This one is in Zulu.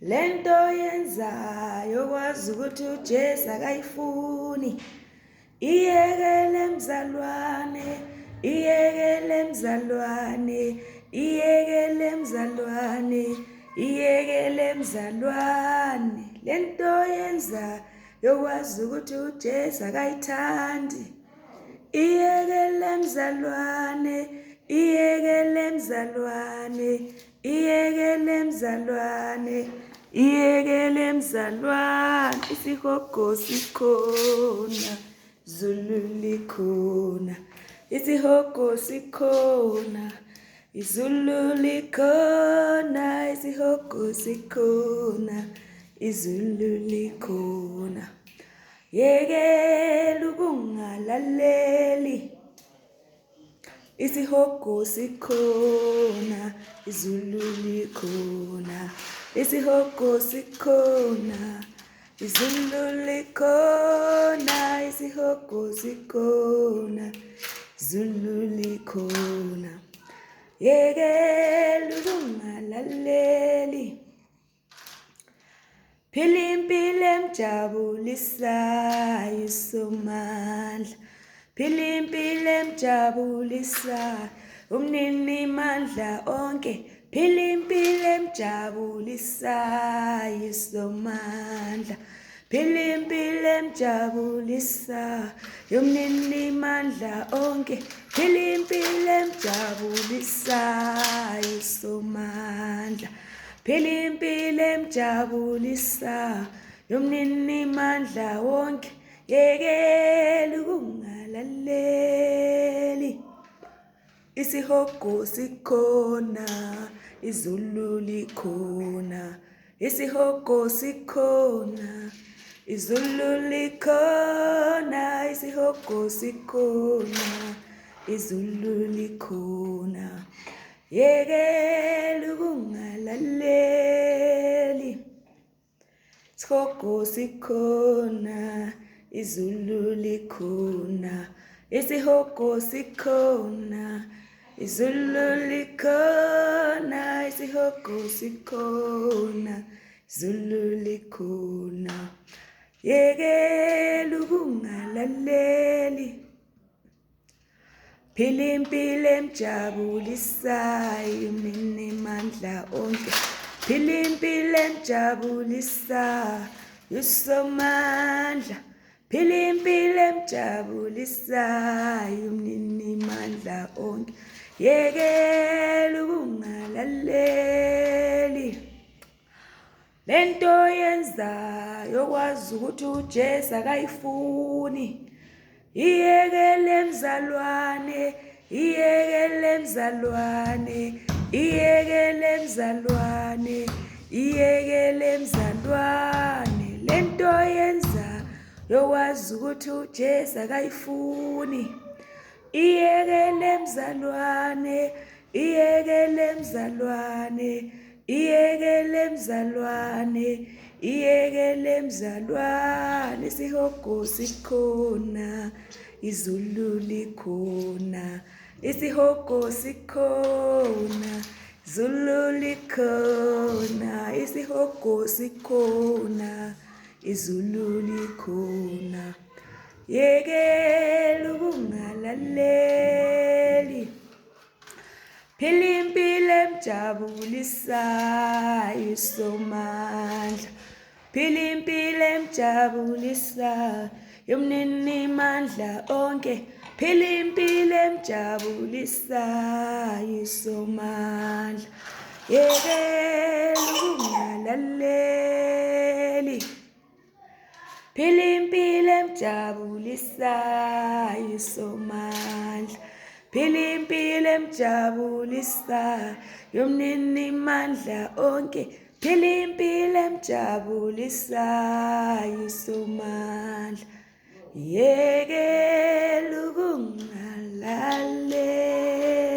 lento yenzayo kwazi ukuthi uJesu akayifuni. Iyekele mzalwane, iyekele mzalwane, iyekele mzalwane, iyekele mzalwane, lento yenzayo kwazi ukuthi uJesu akayithandi. Iyekele mzalwane, iyekele mzalwane, iyekele mzalwane, iyekele mzalwane, isihogo sikhona, Zulu likhona, isihogo sikhona, iZulu likhona, isihogo sikhona, iZulu likhona. Yekela ukungalaleli, isihogo sikhona, iZulu likhona, isihogo sikhona, iZulu likhona, isihogo sikhona, Zulu likhona. Yekela ukungalaleli, phila impilo emjabulisayo uSomandla, phila impilo emjabulisayo umnini mandla onke, phila impilo emjabulisayo uSomandla, phila impilo emjabulisayo umnini mandla onke, phila impilo emjabulisayo uSomandla, phila impilo emjabulisayo yomnini mandla wonke. Yekela ukungalaleli, isihogo sikhona, iZulu likhona, isihogo sikhona, iZulu likhona, isihogo sikhona, iZulu likhona. Yekela ukungalaleli, isihogo sikhona, iZulu likhona, isihogo sikhona, iZulu likhona, isihogo sikhona, iZulu likhona. Yekela ukungalaleli, phila impilo emjabulisayo umnini mandla onke, phila impilo emjabulisayo uSomandla, phila impilo emjabulisayo umnini mandla onke. Yekela ukungalaleli, lento yenzayo kwazi ukuthi uJesu akayifuni. Iyekele mzalwane, iyekele mzalwane, iyekele mzalwane, iyekele mzalwane, lento yenzayo kwazi ukuthi uJesu akayifuni. Iyekele mzalwane, iyekele mzalwane, iyekele mzalwane, iyekele mzalwane, isihogo sikhona, iZulu likhona, isihogo sikhona, Zulu likhona, isihogo sikhona, iZulu likhona. Yekela ukungalaleli, phila impilo emjabulisayo uSomandla, phila impilo emjabulisayo yomnini mandla onke, phila impilo emjabulisayo uSomandla. Yekela ukungalaleli, phila impilo emjabulisayo uSomandla, phila impilo emjabulisayo yomnini mandla onke, phila impilo emjabulisayo uSomandla. Yekela ukungalaleli.